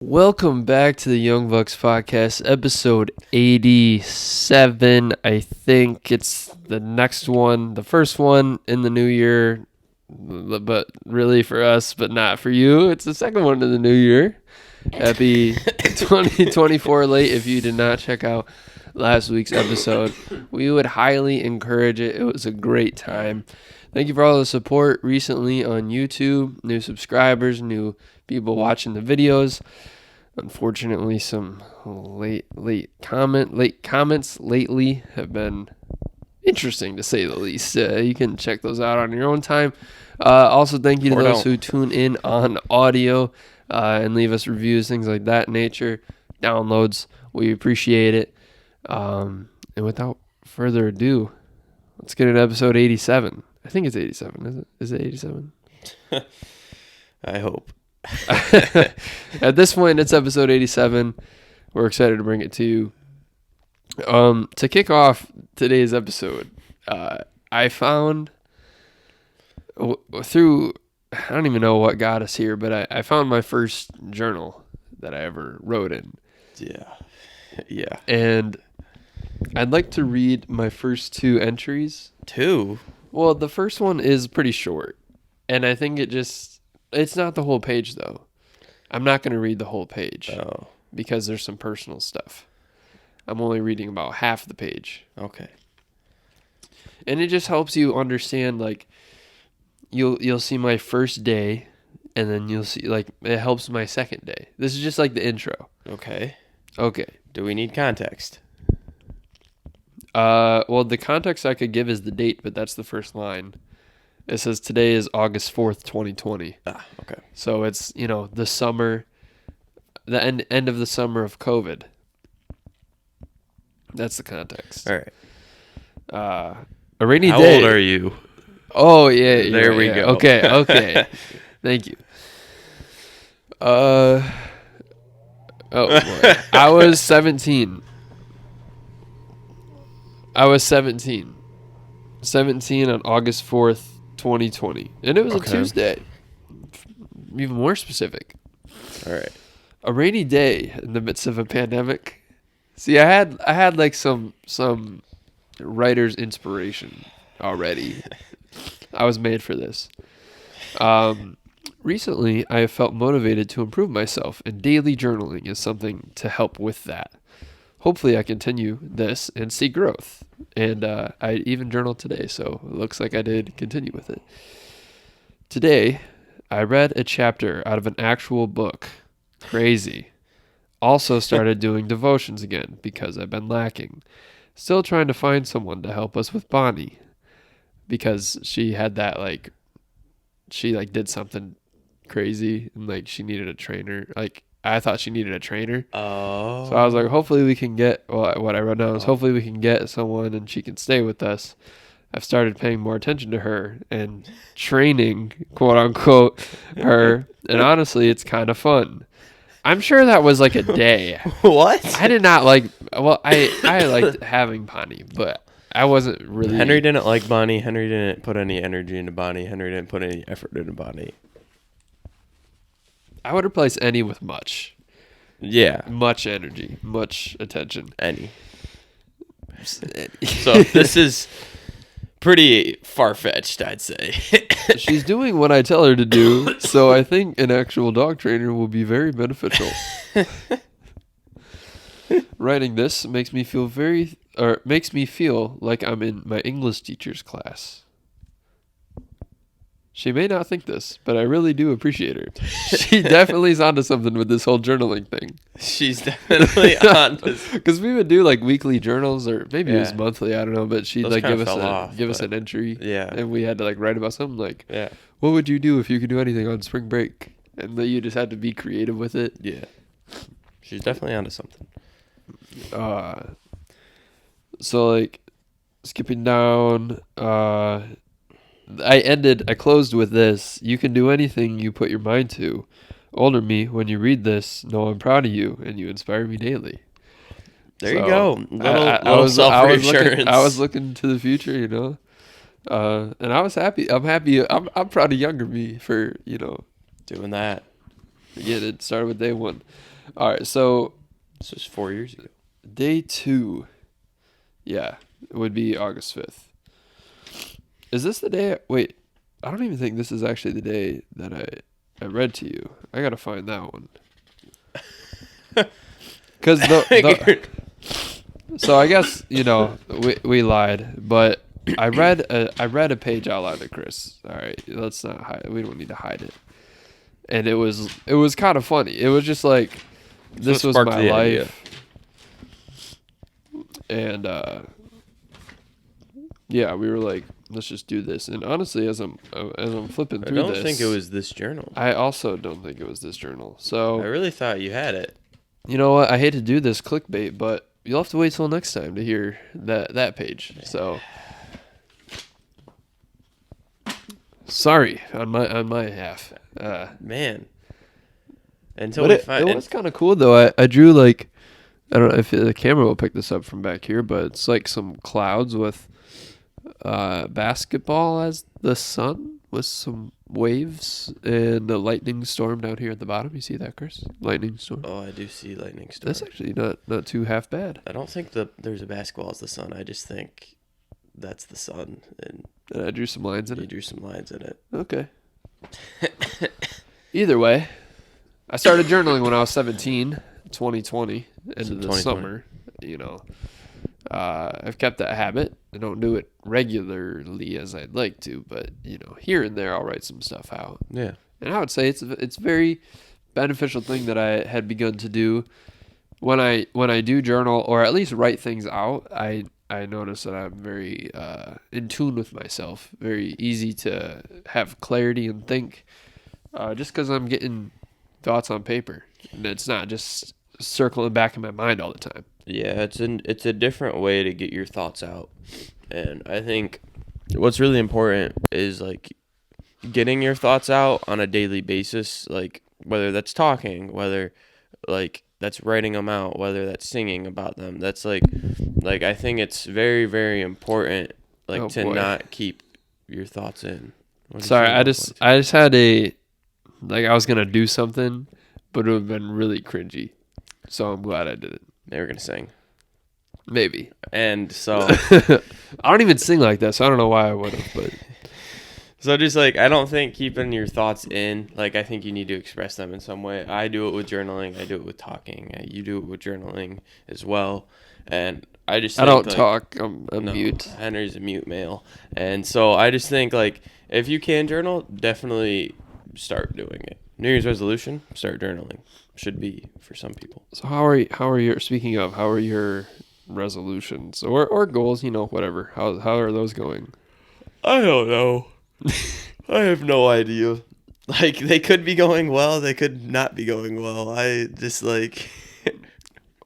Welcome back to the Young Bucks podcast, episode 87. I think it's the next one, the first one in the new year, but really for us, but not for you. It's the second one in the new year. Happy 2024 late if you did not check out last week's episode. We would highly encourage it. It was a great time. Thank you for all the support recently on YouTube, new subscribers, new people watching the videos. Unfortunately, some late comments lately have been interesting to say the least. You can check those out on your own time. Also, thank you to those who tune in on audio and leave us reviews, things like that nature, downloads. We appreciate it. And without further ado, let's get into episode 87. I think it's 87, is it? Is it 87? I hope. At this point, it's episode 87. We're excited to bring it to you. To kick off today's episode, I found through, I don't even know what got us here, but I found my first journal that I ever wrote in. Yeah. And I'd like to read my first two entries. Two? Well, the first one is pretty short, and I think it's not the whole page, though. I'm not going to read the whole page because there's some personal stuff. I'm only reading about half the page. Okay. And it just helps you understand, like, you'll see my first day, and then you'll see, like, it helps my second day. This is just like the intro. Okay. Do we need context? Well, the context I could give is the date, but that's the first line. It says today is August 4th, 2020. Okay. So it's, the summer, the end of the summer of COVID. That's the context. All right. A rainy How day. old are you? Oh, yeah. There we go. Okay. Thank you. Boy. I was 17. 17 on August 4th, 2020. And it was a Tuesday. Even more specific. All right. A rainy day in the midst of a pandemic. See, I had like some writer's inspiration already. I was made for this. Recently, I have felt motivated to improve myself, and daily journaling is something to help with that. Hopefully, I continue this and see growth. And I even journaled today, so it looks like I did continue with it. Today, I read a chapter out of an actual book. Crazy. Also started doing devotions again because I've been lacking. Still trying to find someone to help us with Bonnie because she had that, like, she like did something crazy and like she needed a trainer. Like, I thought she needed a trainer. Oh. So I was like, hopefully we can get, what I wrote down is hopefully we can get someone and she can stay with us. I've started paying more attention to her and training, quote unquote, her. And honestly, it's kind of fun. I'm sure that was like a day. What? I did not like, I liked having Bonnie, but I wasn't really. Henry didn't like Bonnie. Henry didn't put any energy into Bonnie. Henry didn't put any effort into Bonnie. I would replace any with much. Yeah. Much energy, much attention. Any. So this is pretty far-fetched, I'd say. She's doing what I tell her to do, so I think an actual dog trainer will be very beneficial. Writing this makes me feel like I'm in my English teacher's class. She may not think this, but I really do appreciate her. She definitely is onto something with this whole journaling thing. She's definitely on this. Because we would do like weekly journals, or maybe it was monthly, I don't know, but she'd like give us an entry. Yeah. And we had to like write about something like, what would you do if you could do anything on spring break? And then you just had to be creative with it. Yeah. She's definitely onto something. So like skipping down, I closed with this. You can do anything you put your mind to. Older me, when you read this, know I'm proud of you and you inspire me daily. There you go. Little self-reassurance. I was looking to the future, and I was happy. I'm happy. I'm proud of younger me for, doing that. Forget it. Started with day 1. All right, so This was 4 years ago. day 2, yeah, it would be August 5th. Is this the day? Wait, I don't even think this is actually the day that I read to you. I gotta find that one. Because so I guess we lied, but I read a page out loud to Chris. All right, let's not hide. We don't need to hide it. And it was kind of funny. It was just like this was sparked my the life, idea. and yeah, we were like, let's just do this. And honestly, as I'm flipping I through don't this, think it was this journal. I also don't think it was this journal. I So really thought you had it. you know what? I hate to do this clickbait, but you'll have to wait till next time to hear that page. So sorry on my half. Man. Until But we it find was kind of cool though. I drew like, I don't know if the camera will pick this up from back here, but it's like some clouds with basketball as the sun with some waves and a lightning storm down here at the bottom. You see that, Chris? Lightning storm. Oh, I do see lightning storm. That's actually not too half bad. I don't think there's a basketball as the sun. I just think that's the sun, and I drew some lines in you it. drew some lines in it. Okay. Either way, I started journaling when I was 17, 2020, into the 2020. summer. I've kept that habit. I don't do it regularly as I'd like to, but here and there I'll write some stuff out. Yeah. And I would say it's a very beneficial thing that I had begun to do when I do journal, or at least write things out. I notice that I'm very in tune with myself, very easy to have clarity and think, just because I'm getting thoughts on paper, and it's not just circling back in my mind all the time. Yeah, it's a different way to get your thoughts out. And I think what's really important is like getting your thoughts out on a daily basis, like whether that's talking, whether like that's writing them out, whether that's singing about them. That's like I think it's very, very important to boy. not keep your thoughts in. What do you Sorry, feel I about just that? had a I was gonna do something, but it would have been really cringy. So I'm glad I did it. They were gonna sing. Maybe. And so I don't even sing like that, so I don't know why I would have, but So just like, I don't think keeping your thoughts in, like, I think you need to express them in some way. I do it with journaling. I do it with talking. You do it with journaling as well. And I just I think, don't talk. I'm no, mute. Henry's a mute male. And so I just think, like, if you can journal, definitely start doing it. New Year's resolution, start journaling. Should be for some people. So how are your, speaking of, how are your resolutions or goals, whatever. How are those going? I don't know. I have no idea. Like, they could be going well, they could not be going well. I just, like...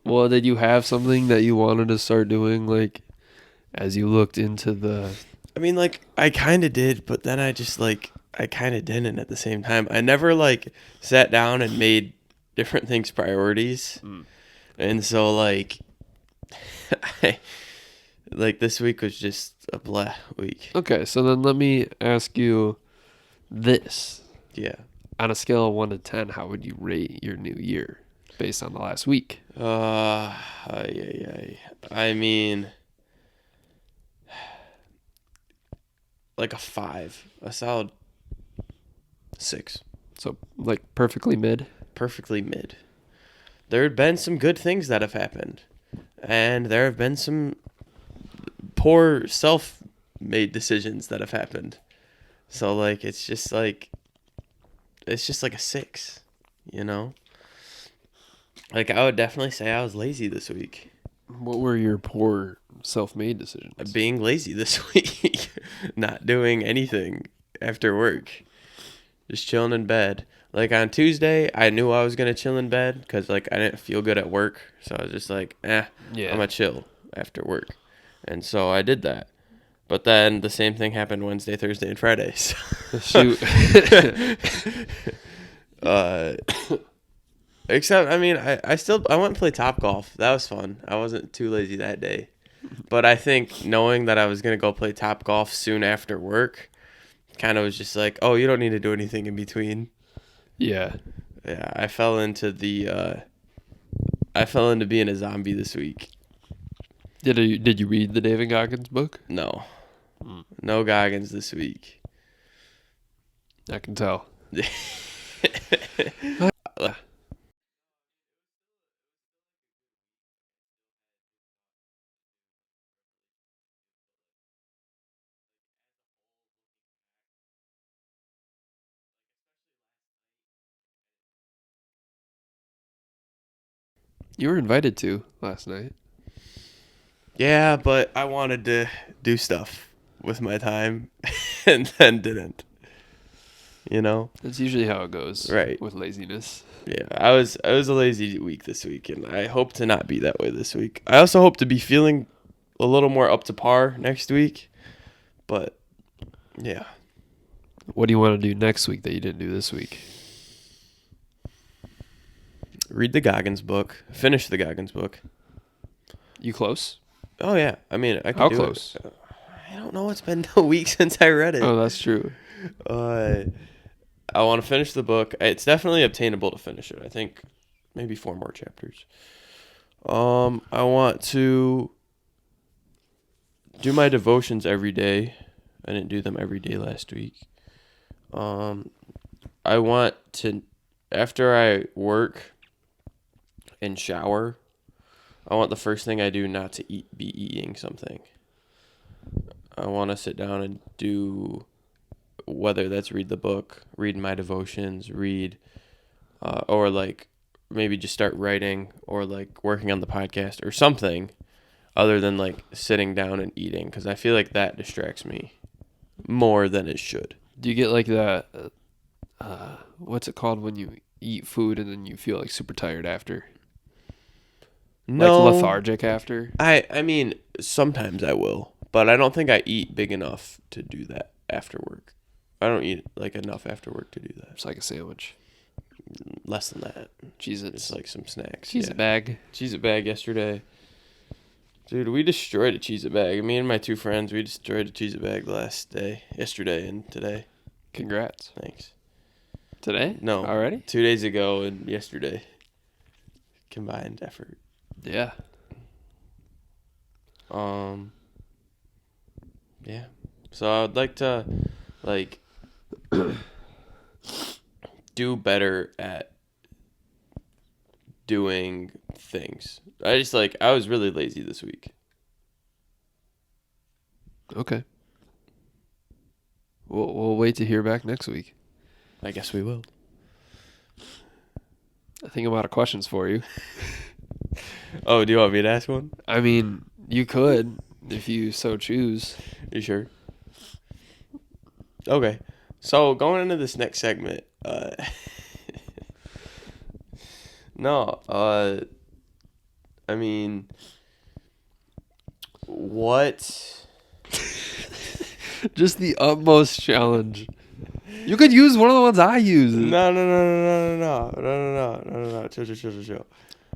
Well, did you have something that you wanted to start doing, like, as you looked into the... I mean, like, I kind of did, but then I just, like, I kind of didn't at the same time. I never, like, sat down and made different things priorities. And so, like, like, this week was just a blah week. Okay, so then let me ask you this. Yeah. On a scale of 1 to 10, how would you rate your new year based on the last week? I mean, like a 5. A solid 6. So, like, perfectly mid? Perfectly mid. There have been some good things that have happened. And there have been some poor self-made decisions that have happened. So, like, it's just like a 6, you know? Like, I would definitely say I was lazy this week. What were your poor self-made decisions? Being lazy this week. Not doing anything after work. Just chilling in bed. Like, on Tuesday, I knew I was going to chill in bed because, like, I didn't feel good at work. So I was just like, I'm going to chill after work. And so I did that. But then the same thing happened Wednesday, Thursday, and Friday. So. Shoot. Except, I mean, I went and played Top Golf. That was fun. I wasn't too lazy that day. But I think knowing that I was going to go play Top Golf soon after work kind of was just like, oh, you don't need to do anything in between. Yeah. Yeah, I fell into being a zombie this week. Did you read the David Goggins book? No. Mm. No Goggins this week. I can tell. You were invited to last night. Yeah, but I wanted to do stuff with my time and then didn't. You know? That's usually how it goes. Right. With laziness. Yeah, I was a lazy week this week, and I hope to not be that way this week. I also hope to be feeling a little more up to par next week. But yeah. What do you want to do next week that you didn't do this week? Read the Goggins book. Finish the Goggins book. You close? Oh yeah. I mean, I can How do close? it. I don't know. It's been a week since I read it. Oh, that's true. I want to finish the book. It's definitely obtainable to finish it. I think maybe 4 more chapters. I want to do my devotions every day. I didn't do them every day last week. I want to, after I work and shower, I want the first thing I do not to be eating something. I want to sit down and do, whether that's read the book, read my devotions, or like maybe just start writing or like working on the podcast or something other than like sitting down and eating, because I feel like that distracts me more than it should. Do you get like that? What's it called when you eat food and then you feel like super tired after? No. Like lethargic after? I mean, sometimes I will, but I don't think I eat big enough to do that after work. I don't eat like enough after work to do that. It's like a sandwich. Less than that. Cheez-Its. It's like some snacks. Cheez-It bag. Cheez-It bag yesterday. Dude, we destroyed a Cheez-It bag. Me and my 2 friends, we destroyed a Cheez-It bag yesterday and today. Congrats. Thanks. Today? No. Already? 2 days ago and yesterday. Combined effort. Yeah. Yeah. So I would like to, like, do better at doing things. I was really lazy this week. Okay. We'll wait to hear back next week. I guess we will. I think I'm out of questions for you. Oh, do you want me to ask one? I mean, you could if you so choose. You sure? Okay. So going into this next segment, I mean, what? Just the utmost challenge. You could use one of the ones I use. No. Chill.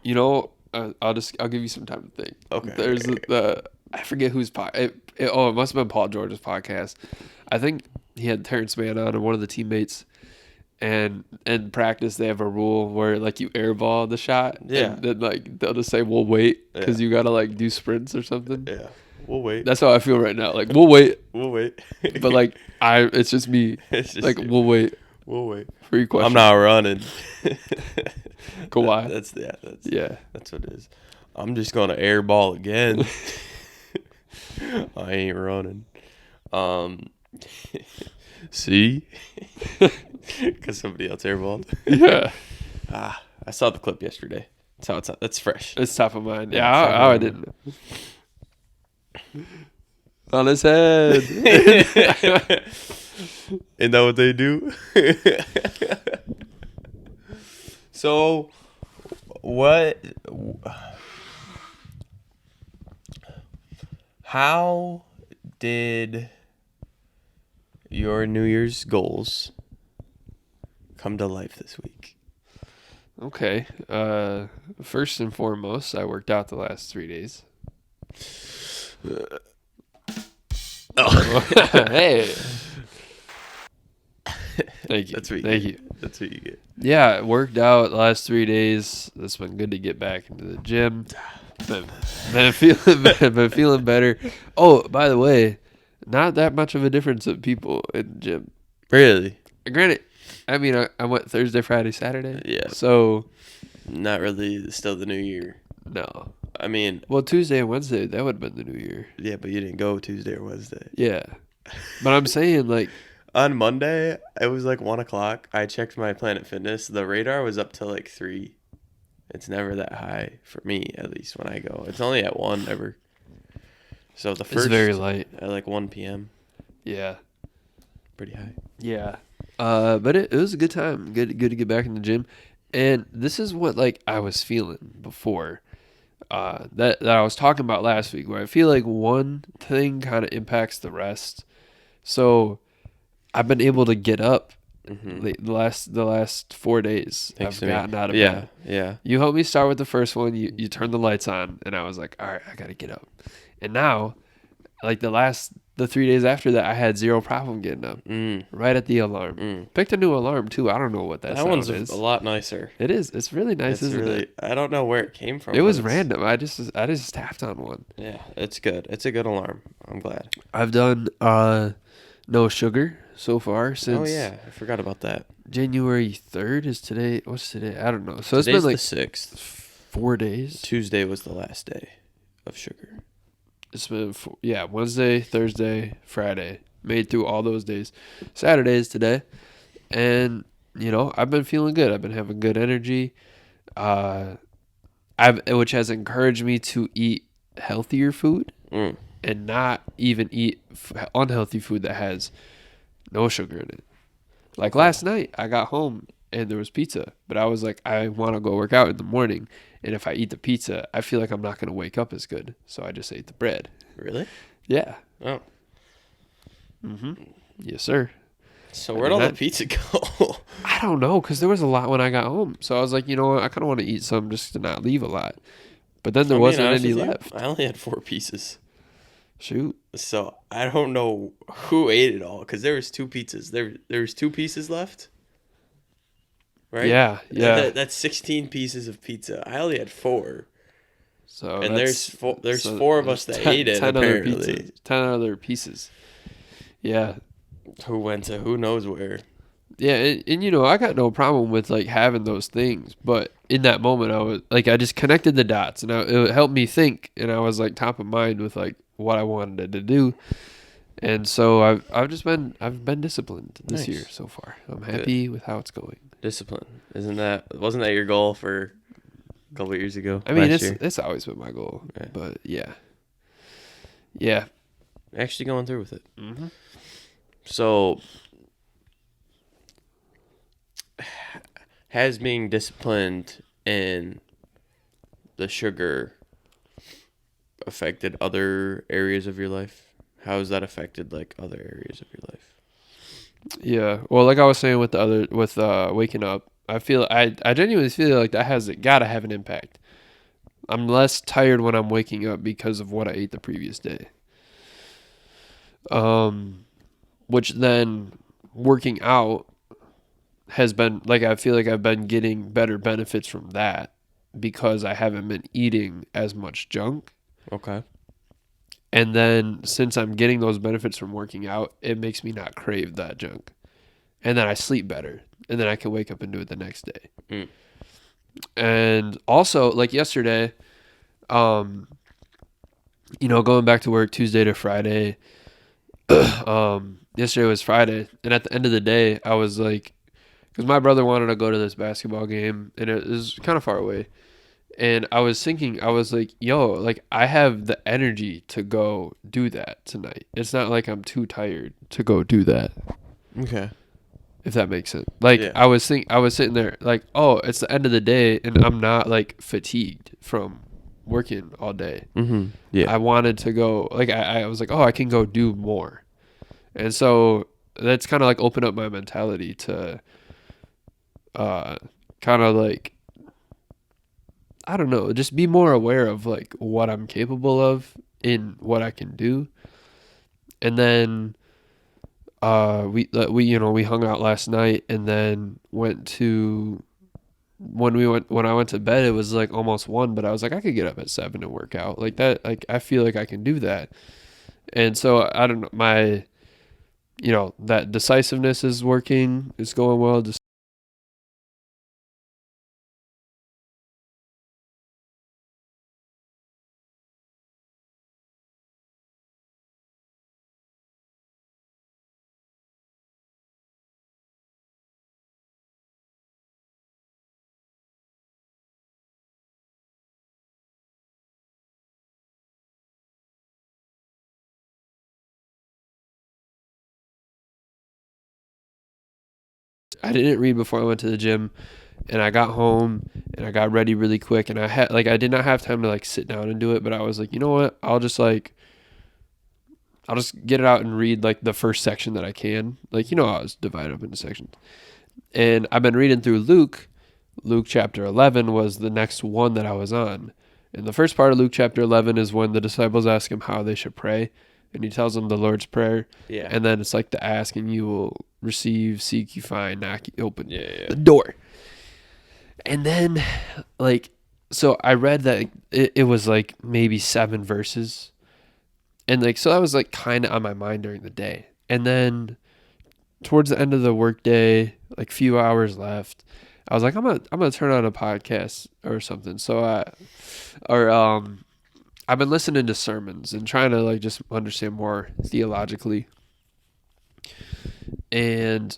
You know, I'll give you some time to think. Okay. There's the I forget whose it must have been Paul George's podcast. I think he had Terrence Mann on and one of the teammates. And in practice, they have a rule where like you airball the shot. Yeah. And then like they'll just say we'll wait because you gotta like do sprints or something. Yeah. We'll wait. That's how I feel right now. Like we'll wait. We'll wait. But like it's just me. It's just like you. we'll wait. We'll wait. Free question. I'm not running. Kawhi. That's what it is. I'm just gonna airball again. I ain't running. See, because somebody else airballed. Yeah. I saw the clip yesterday. That's fresh. It's top of mind. Yeah, Yeah, it's top of I mind. didn't know. On his head. Isn't that what they do? So, how did your New Year's goals come to life this week? Okay. First and foremost, I worked out the last 3 days. Oh. Hey. Thank you. That's what you Thank get. you. That's what you get. Yeah, worked out the last 3 days. It's been good to get back into the gym. Been feeling better. Oh, by the way, not that much of a difference of people in the gym. Really? Granted, I mean, I went Thursday, Friday, Saturday. Yeah. So, Not really. Still the new year. no. I mean, Well, Tuesday and Wednesday, that would have been the new year. yeah, but you didn't go Tuesday or Wednesday. Yeah. But I'm saying, like, On Monday, it was like 1 o'clock. I checked my Planet Fitness. The radar was up to like 3. It's never that high for me, at least when I go. It's only at 1 ever. So the it's first very light. at like 1 p.m. Yeah. Pretty high. Yeah. But it was a good time. Good to get back in the gym. And this is what, like, I was feeling before. That I was talking about last week, where I feel like one thing kind of impacts the rest. So I've been able to get up the last 4 days. Thanks I've to me. gotten out of Yeah, bed. yeah. You helped me start with the first one. You turned the lights on, and I was like, all right, I gotta get up. And now, like the 3 days after that, I had zero problem getting up. Right at the alarm. Picked a new alarm too. I don't know what that sound one's is. a lot nicer. It is. It's really nice, It's isn't really. it? I don't know where it came from. It was but it's- random. I just tapped on one. Yeah, it's good. It's a good alarm. I'm glad. I've done no sugar so far since Oh yeah, I forgot about that. January 3rd is today. What's today? I don't know. So it's Today's been like the 6th. 4 days. Tuesday was the last day of sugar. It's been Wednesday, Thursday, Friday. Made through all those days. Saturday is today, and I've been feeling good. I've been having good energy. Which has encouraged me to eat healthier food and not even eat unhealthy food that has no sugar in it. Like last night, I got home and there was pizza, but I was like, I want to go work out in the morning, and if I eat the pizza, I feel like I'm not going to wake up as good, so I just ate the bread. Really? Yeah. Oh. Yes, sir. So where'd all the pizza go? I don't know, because there was a lot when I got home, so I was like, you know what, I kind of want to eat some just to not leave a lot. But then there wasn't any left. I only had 4 pieces. Shoot. So I don't know who ate it all, because there was 2 pizzas. There was 2 pieces left. Right? Yeah. That's 16 pieces of pizza. I only had 4. So and there's 4 of us that ate it, 10 apparently. other pizzas, 10 other pieces. Yeah. Who went to who knows where. Yeah, and I got no problem with like having those things, but in that moment I was like, I just connected the dots, and it helped me think, and I was like top of mind with like what I wanted to do, and so I've been disciplined this year so far. I'm happy with how it's going. Discipline, wasn't that your goal for a couple of years ago? I mean, it's always been my goal, but yeah, actually going through with it. Mm-hmm. So, has being disciplined in the sugar affected other areas of your life? How has that affected like other areas of your life? Yeah. Well, like I was saying with waking up, I genuinely feel like that has got to have an impact. I'm less tired when I'm waking up because of what I ate the previous day. Which then working out has been like, I feel like I've been getting better benefits from that because I haven't been eating as much junk. Okay. And then since I'm getting those benefits from working out, it makes me not crave that junk. And then I sleep better. And then I can wake up and do it the next day. And also, like yesterday, going back to work Tuesday to Friday, yesterday was Friday, and at the end of the day, I was like, because my brother wanted to go to this basketball game, and it was kind of far away, and I was thinking, I was like, yo, like I have the energy to go do that tonight. It's not like I'm too tired to go do that. Okay. If that makes sense. Like I was sitting there like, oh, it's the end of the day, and I'm not like fatigued from working all day. Mm-hmm. Yeah. I wanted to go, like I was like, oh, I can go do more. And so that's kind of like opened up my mentality to kind of like, I don't know, just be more aware of like what I'm capable of in what I can do. And then we hung out last night and then went to when I went to bed, it was like almost 1, but I was like, I could get up at 7 and work out like that. Like I feel like I can do that. And so I don't know, that decisiveness is working. It's going well. Just I didn't read before I went to the gym, and I got home and I got ready really quick, and I did not have time to like sit down and do it, but I was like, you know what? I'll just get it out and read like the first section that I can. Like, I was divided up into sections. And I've been reading through Luke. Luke chapter 11 was the next one that I was on. And the first part of Luke chapter 11 is when the disciples ask him how they should pray. And he tells them the Lord's Prayer. Yeah. And then it's like the ask and you will receive, seek, you find, knock, you open Yeah. the door. And then, like, so I read that it was like maybe 7 verses. And like, so that was like kind of on my mind during the day. And then towards the end of the workday, like few hours left, I was like, I'm gonna turn on a podcast or something. So I've been listening to sermons and trying to like just understand more theologically. And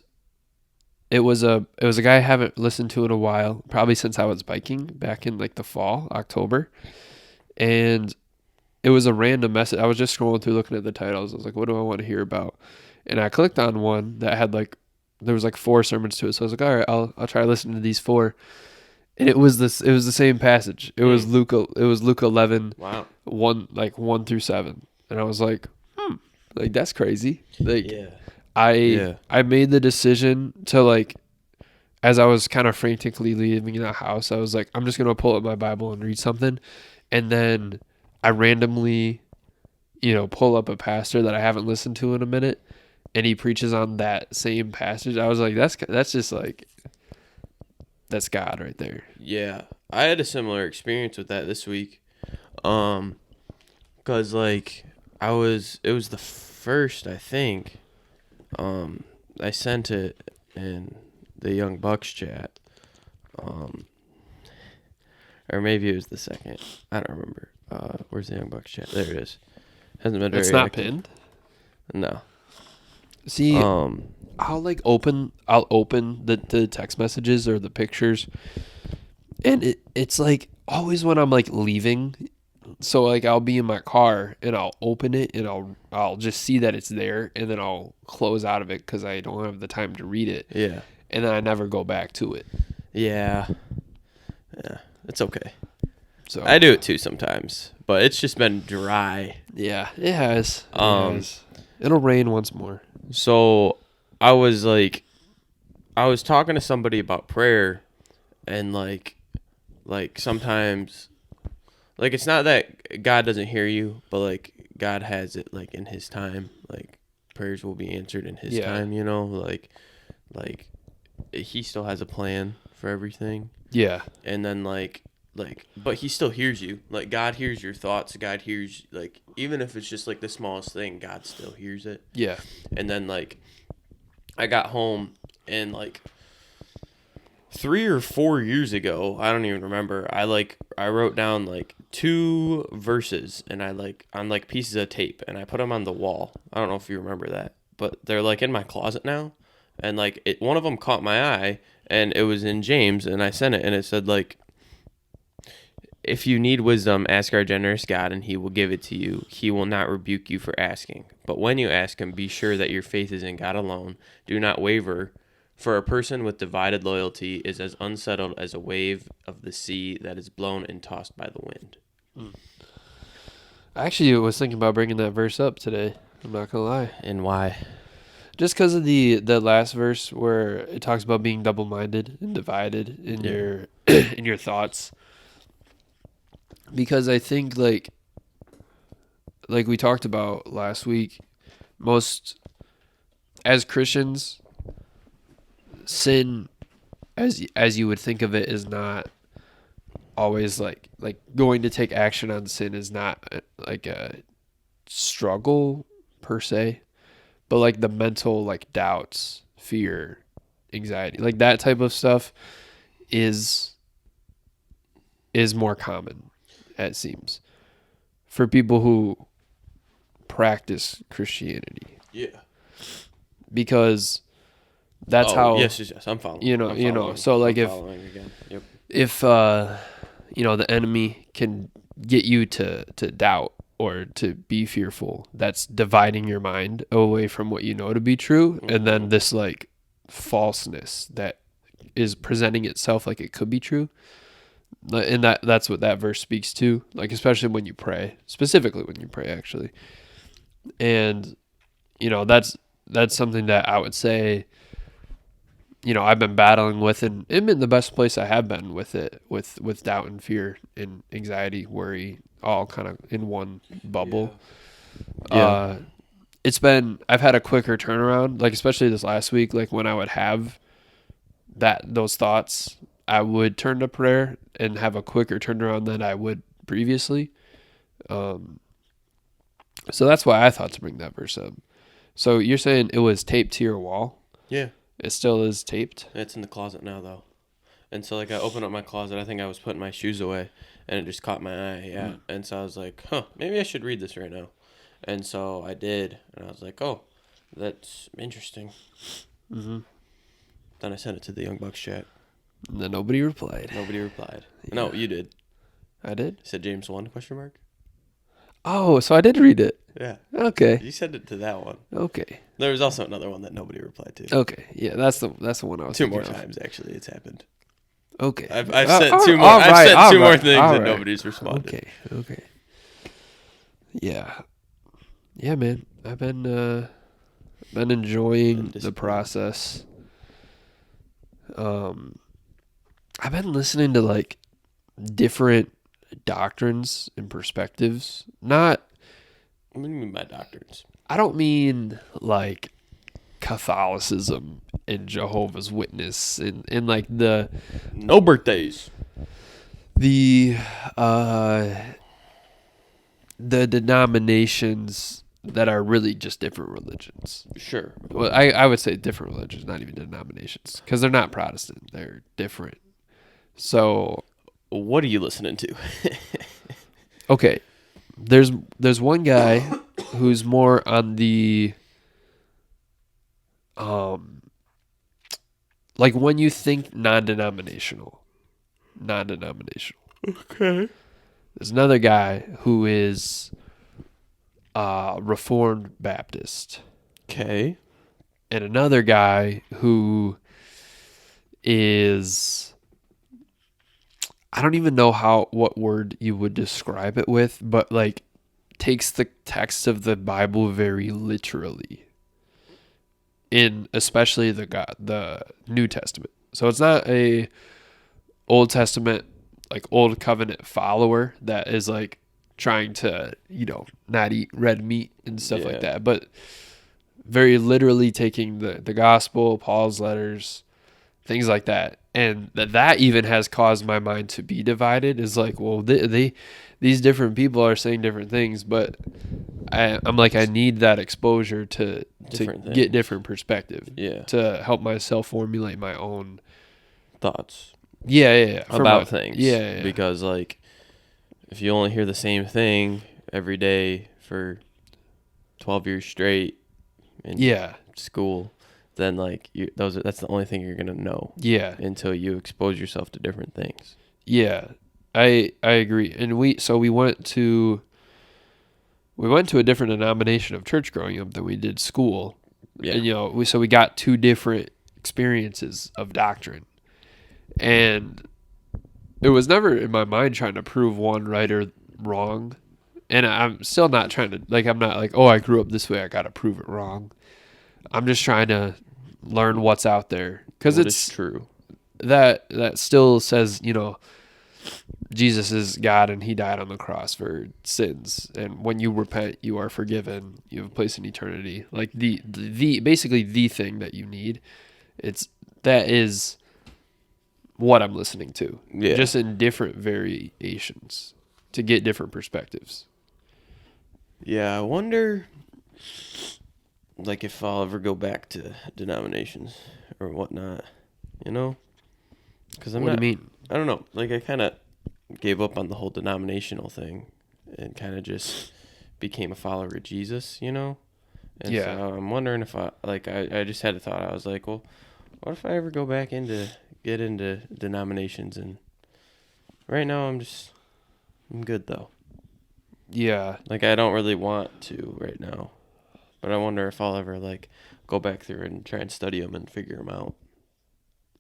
it was a guy I haven't listened to in a while, probably since I was biking back in like the fall, October. And it was a random message. I was just scrolling through looking at the titles. I was like, what do I want to hear about? And I clicked on one that had like there was like 4 sermons to it. So I was like, all right, I'll try listening to these 4. And it was the same passage. It was Luke 11, Wow. 1 through 7. And I was like, like that's crazy. Like Yeah. I made the decision to like as I was kind of frantically leaving the house, I was like, I'm just gonna pull up my Bible and read something. And then I randomly, pull up a pastor that I haven't listened to in a minute, and he preaches on that same passage. I was like, that's just like that's God right there. Yeah. I had a similar experience with that this week. Cause like it was the first, I think. I sent it in the Young Bucks chat. Or maybe it was the second. I don't remember. Where's the Young Bucks chat? There it is. Hasn't been very It's not active. pinned. No. See, I'll open the text messages or the pictures, and it's like always when I'm like leaving. So like I'll be in my car and I'll open it and I'll just see that it's there, and then I'll close out of it because I don't have the time to read it, Yeah. and then I never go back to it. Yeah. Yeah. It's okay. So I do it too sometimes, but it's just been dry. yeah, it has. It'll rain once more. So I was talking to somebody about prayer, and like sometimes, like it's not that God doesn't hear you, but like God has it like in His time. Like prayers will be answered in His time. Like He still has a plan for everything. Yeah. And then but He still hears you. Like God hears your thoughts. God hears, like, even if it's just like the smallest thing, God still hears it. Yeah. And then like I got home, and like 3 or 4 years ago, I don't even remember, I wrote down like 2 verses, and I like on like pieces of tape, and I put them on the wall. I don't know if you remember that, but they're like in my closet now. And like one of them caught my eye, and it was in James, and I sent it, and it said like, if you need wisdom, ask our generous God, and He will give it to you. He will not rebuke you for asking. But when you ask Him, be sure that your faith is in God alone. Do not waver, for a person with divided loyalty is as unsettled as a wave of the sea that is blown and tossed by the wind. I actually was thinking about bringing that verse up today. I'm not gonna lie. And why? Just because of the last verse where it talks about being double-minded and divided in your in your thoughts. Because I think like we talked about last week, most as Christians, sin, as you would think of it, is not always like going to take action on sin is not like a struggle per se, but like the mental like doubts, fear, anxiety, like that type of stuff is more common, it seems, for people who practice Christianity. Yeah. Because that's how yes, I'm following. So like I'm if following again. Yep. if the enemy can get you to doubt or to be fearful, that's dividing your mind away from what you know to be true, and then this like falseness that is presenting itself like it could be true. And that's what that verse speaks to, like especially when you pray, specifically when you pray actually. And that's something that I would say I've been battling with, and I'm in the best place I have been with it, with doubt and fear and anxiety, worry, all kind of in one bubble. Yeah. I've had a quicker turnaround, like especially this last week, like when I would have those thoughts, I would turn to prayer and have a quicker turnaround than I would previously. So that's why I thought to bring that verse up. So you're saying it was taped to your wall? Yeah. It still is taped? It's in the closet now, though. And so, like, I opened up my closet. I think I was putting my shoes away, and it just caught my eye. Yeah. And so I was like, maybe I should read this right now. And so I did. And I was like, oh, that's interesting. Mm-hmm. Then I sent it to the Young Bucks chat. And then nobody replied. Yeah. No, you did. I did? You said James 1, ? Oh, so I did read it. Yeah. Okay. You sent it to that one. Okay. There was also another one that nobody replied to. Okay. Yeah, that's the one I was Two more thinking of. times, actually, it's happened. Okay. I've sent two more. I've sent two more things and nobody's responded. Okay. Yeah. Yeah, man. I've been enjoying the process. I've been listening to like different doctrines and perspectives. Not. What do you mean by doctrines? I don't mean like Catholicism and Jehovah's Witness and like the no birthdays. The denominations that are really just different religions. Sure. Well, I would say different religions, not even denominations, because they're not Protestant. They're different. So, what are you listening to? Okay, there's one guy who's more on the like when you think non-denominational. Okay. There's another guy who is Reformed Baptist. Okay. And another guy who is, I don't even know what word you would describe it with, but like takes the text of the Bible very literally. In especially the New Testament. So it's not a Old Testament, like Old Covenant follower that is like trying to, not eat red meat and stuff like that, but very literally taking the gospel, Paul's letters, things like that. And that even has caused my mind to be divided. Is like, well, these different people are saying different things, but I'm like, I need that exposure to get different perspective. Yeah. To help myself formulate my own thoughts. Yeah. About things. Yeah. Because like, if you only hear the same thing every day for 12 years straight in school, then like that's the only thing you're gonna know. Yeah. Until you expose yourself to different things. Yeah, I agree. And we went to a different denomination of church growing up than we did school. Yeah. And we got two different experiences of doctrine. And it was never in my mind trying to prove one right or wrong. And I'm still not trying to, like, I'm not like, oh, I grew up this way, I got to prove it wrong. I'm just trying to learn what's out there. Because it's true. That still says, Jesus is God and he died on the cross for sins. And when you repent, you are forgiven. You have a place in eternity. Like the basically the thing that you need. That is what I'm listening to. Yeah. Just in different variations to get different perspectives. Yeah, I wonder, like, if I'll ever go back to denominations or whatnot, you know? Because I'm What do not, you mean? I don't know. Like, I kind of gave up on the whole denominational thing and kind of just became a follower of Jesus, you know? And Yeah. so I'm wondering if I just had a thought. I was like, well, what if I ever go back get into denominations? And right now I'm good though. Yeah. Like, I don't really want to right now. But I wonder if I'll ever, like, go back through and try and study them and figure them out.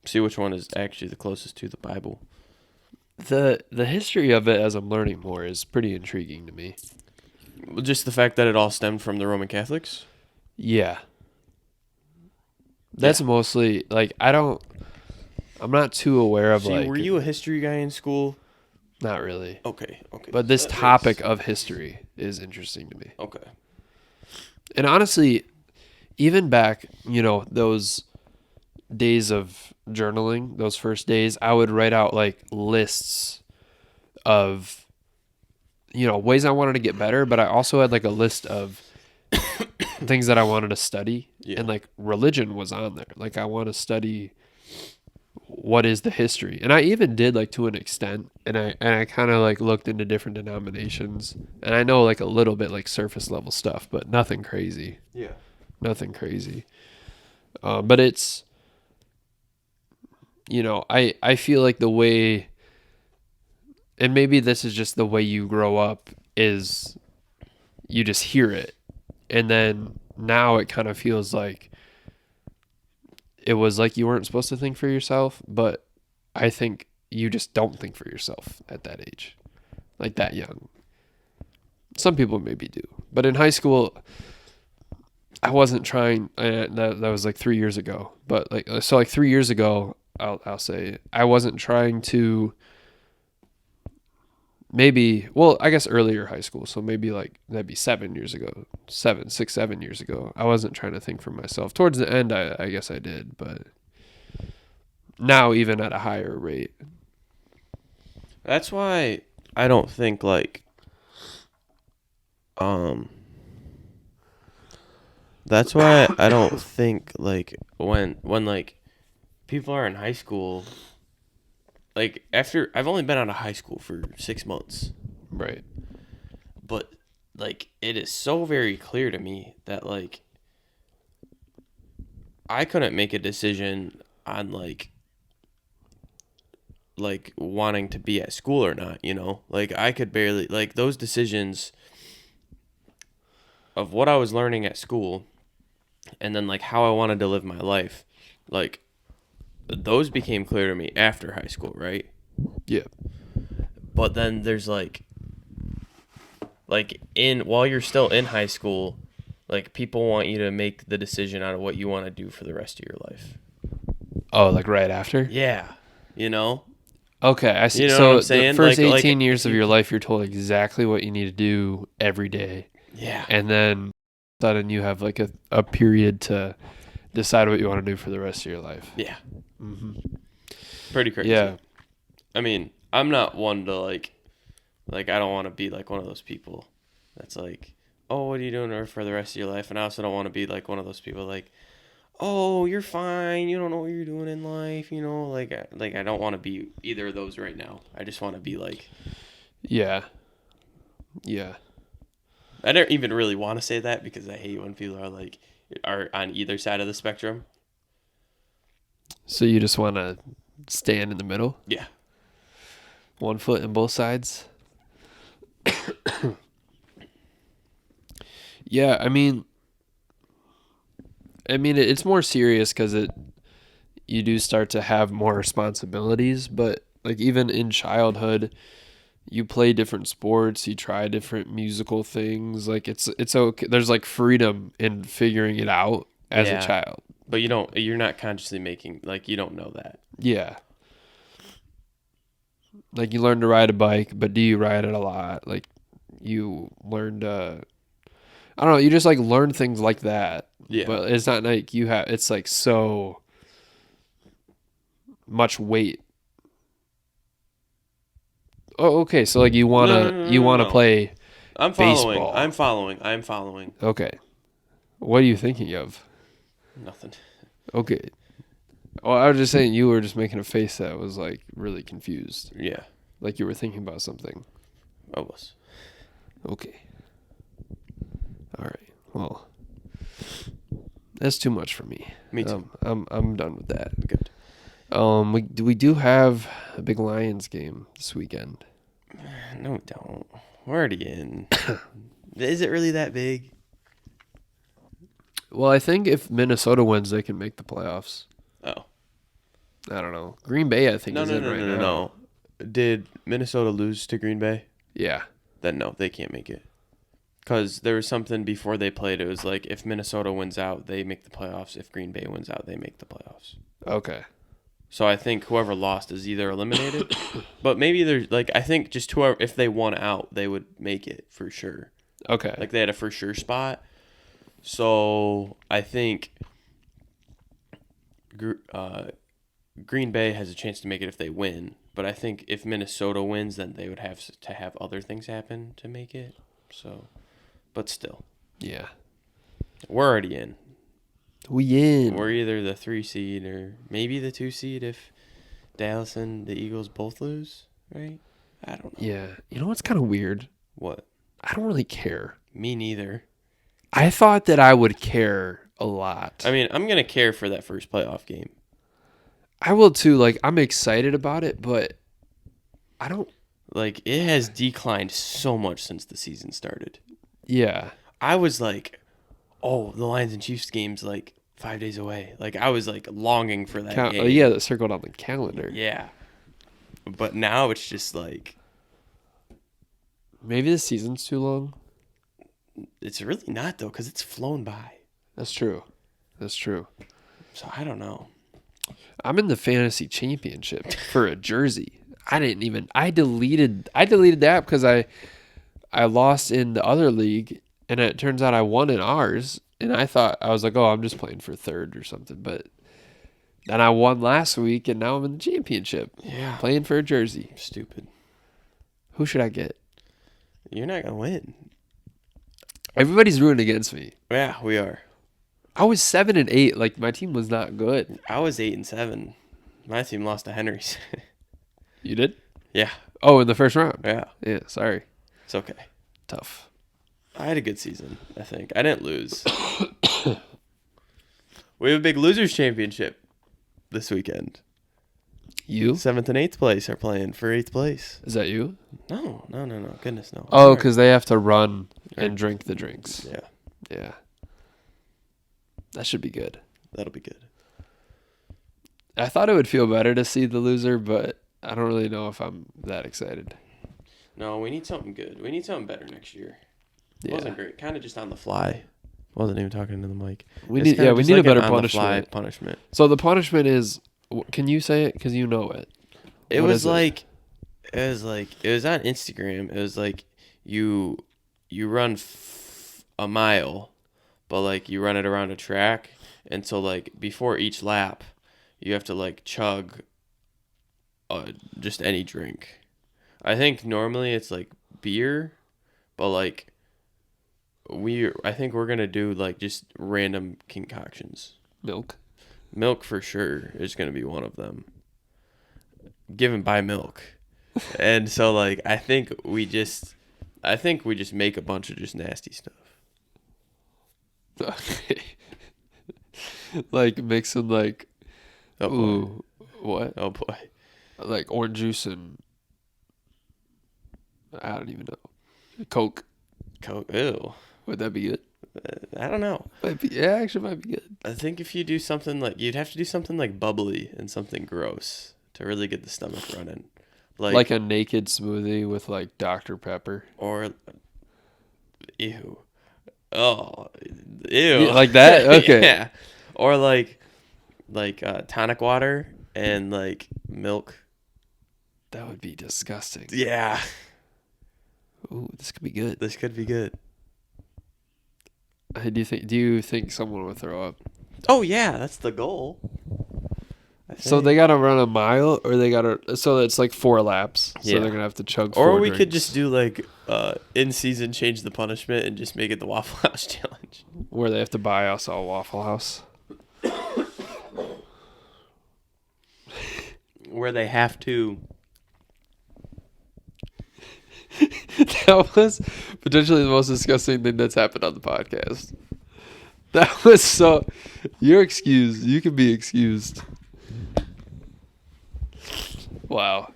See which one is actually the closest to the Bible. The history of it as I'm learning more is pretty intriguing to me. Well, just the fact that it all stemmed from the Roman Catholics? Yeah. That's Yeah. mostly like I'm not too aware of See, like were you a history guy in school? not really. Okay. But this topic of history is interesting to me. Okay. And honestly, even back, those days of journaling, those first days, I would write out like lists of ways I wanted to get better, but I also had like a list of things that I wanted to study. Yeah. And like religion was on there. Like I want to study what is the history. And I even did like to an extent, and I kind of like looked into different denominations, and I know like a little bit like surface level stuff, but nothing crazy. Yeah. Nothing crazy. But it's I feel like the way, and maybe this is just the way you grow up, is you just hear it, and then now it kind of feels like it was like you weren't supposed to think for yourself, but I think you just don't think for yourself at that age, like that young. Some people maybe do, but in high school, I wasn't trying. That was like 3 years ago, but like 3 years ago, I'll say I wasn't trying to. Maybe, well, I guess earlier high school, so maybe like that'd be 7 years ago, 7 years ago. I wasn't trying to think for myself. Towards the end, I guess I did, but now even at a higher rate. That's why I don't think, like, that's why I don't think, like, when like people are in high school, like, after I've only been out of high school for 6 months, Right. but like it is so very clear to me that, like, I couldn't make a decision on like wanting to be at school or not, you know? Like, I could barely, like, those decisions of what I was learning at school and then like how I wanted to live my life, like, those became clear to me after high school, right? Yeah. But then there's like in while you're still in high school, like, people want you to make the decision out of what you want to do for the rest of your life. Oh, like right after? Yeah. You know? Okay, I see. You know So what I'm the saying? first Like 18 years of you your can, life, you're told exactly what you need to do every day. yeah. And then sudden you have like a period to decide what you want to do for the rest of your life. Yeah. Hmm. Pretty crazy. Yeah. I mean, I'm not one to like I don't want to be like one of those people that's like, "Oh, what are you doing for the rest of your life?" And I also don't want to be like one of those people like, "Oh, you're fine. You don't know what you're doing in life." You know, like I don't want to be either of those right now. I just want to be like, Yeah. Yeah. I don't even really want to say that because I hate when people are on either side of the spectrum. So you just want to stand in the middle? Yeah. One foot in both sides? Yeah, I mean it's more serious because you do start to have more responsibilities, but like even in childhood, you play different sports, you try different musical things. Like it's okay. There's like freedom in figuring it out as a Yeah. child. But you're not consciously making, like, you don't know that. Yeah. Like you learn to ride a bike, but do you ride it a lot? Like you learned I don't know, you just like learn things like that. Yeah. But it's not like you have it's like so much weight. Oh, okay. So like you No, no, wanna no, you no, wanna no. play I'm following. baseball. I'm following. I'm following. Okay. What are you thinking of? Nothing. Okay. Well, I was just saying you were just making a face that was like really confused. Yeah, Like you were thinking about something. I was. Okay. All right. Well, that's too much for me. Me too. I'm done with that. Good. We do have a big Lions game this weekend. No, we don't. We're already in. Is it really that big? Well, I think if Minnesota wins, they can make the playoffs. Oh. I don't know. Green Bay, I think, No, is no, in no, right no, no, now. no. Did Minnesota lose to Green Bay? Yeah. Then no, they can't make it. Because there was something before they played. It was like if Minnesota wins out, they make the playoffs. If Green Bay wins out, they make the playoffs. Okay. So I think whoever lost is either eliminated, but maybe there's like I think just whoever if they won out, they would make it for sure. Okay. Like they had a for sure spot. So I think Green Bay has a chance to make it if they win. But I think if Minnesota wins, then they would have to have other things happen to make it. So, but still, Yeah. we're already in. We in. We're either the 3 seed or maybe the 2 seed if Dallas and the Eagles both lose, right? I don't know. Yeah. You know what's kind of weird? What? I don't really care. Me neither. I thought that I would care a lot. I mean, I'm going to care for that first playoff game. I will too. Like, I'm excited about it, but I don't. Like, it has declined so much since the season started. Yeah. I was like, oh, the Lions and Chiefs game's like 5 days away. Like, I was like longing for that game. Oh, yeah, that circled on the calendar. Yeah. But now it's just like, Maybe the season's too long. it's really not, though, because it's flown by. That's true. That's true. So I don't know. I'm in the fantasy championship for a jersey. I deleted the app because I lost in the other league, and it turns out I won in ours. And I was like, oh, I'm just playing for third or something. But then I won last week, and now I'm in the championship. Yeah. Playing for a jersey. Stupid. Who should I get? You're not going to win. Everybody's rooting against me. Yeah, we are. I was 7-8. Like, my team was not good. I was 8-7. My team lost to Henry's. You did? Yeah. Oh, in the first round. Yeah. Yeah, sorry. It's okay. Tough. I had a good season, I think. I didn't lose. We have a big losers championship this weekend. You? 7th and 8th place are playing for 8th place. Is that you? No. Goodness, no. Oh, because they have to run and drink the drinks. Yeah, Yeah. That should be good. that'll be good. I thought it would feel better to see the loser, but I don't really know if I'm that excited. No, we need something good. We need something better next year. It Yeah. wasn't great. Kind of just on the fly. Wasn't even talking to the mic. We It's need kinda we just need like a better an on-the-fly punishment. punishment. So the punishment is, can you say it? Because you know it. It What was is it? like, it was on Instagram. It was like you run a mile, but like you run it around a track, and so like before each lap, you have to like chug, just any drink. I think normally it's like beer, but like I think we're gonna do like just random concoctions. Milk. Milk for sure is gonna be one of them. Given by milk. And so like I think we just make a bunch of just nasty stuff. Okay. Like mixing like, Oh boy. ooh, what? Oh boy. Like orange juice and, I don't even know. Coke. Coke. Ew. Would that be good? I don't know. Actually might be good. I think if you do something like you'd have to do something like bubbly and something gross to really get the stomach running. Like a naked smoothie with like Dr. Pepper. Or ew. Oh, ew. Yeah, like that? Okay. Yeah. Or like tonic water and like milk. That would be disgusting. Yeah. Ooh, this could be good. This could be good. Hey, do you think someone would throw up? Oh, yeah. That's the goal. So they gotta run a mile, or so it's like 4 laps. So Yeah. they're gonna have to chug. Or 4 we could drinks. just do like in season change the punishment and just make it the Waffle House challenge. Where they have to buy us a Waffle House. Where they have to. That was potentially the most disgusting thing that's happened on the podcast. That was so. You're excused. You can be excused. Wow.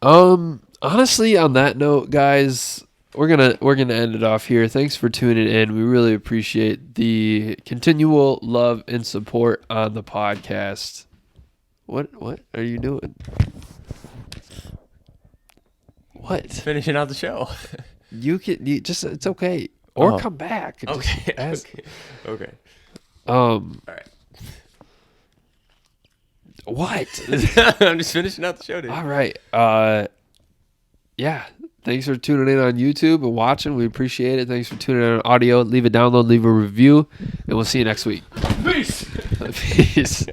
Honestly, on that note, guys, we're gonna end it off here. Thanks for tuning in. We really appreciate the continual love and support on the podcast. What are you doing? What? Finishing out the show. You just, it's okay. Or come back. and just Okay. ask. Okay. All right. What? I'm just finishing out the show, dude. All right. Yeah. Thanks for tuning in on YouTube and watching. We appreciate it. Thanks for tuning in on audio. Leave a download, leave a review, and we'll see you next week. Peace. Peace.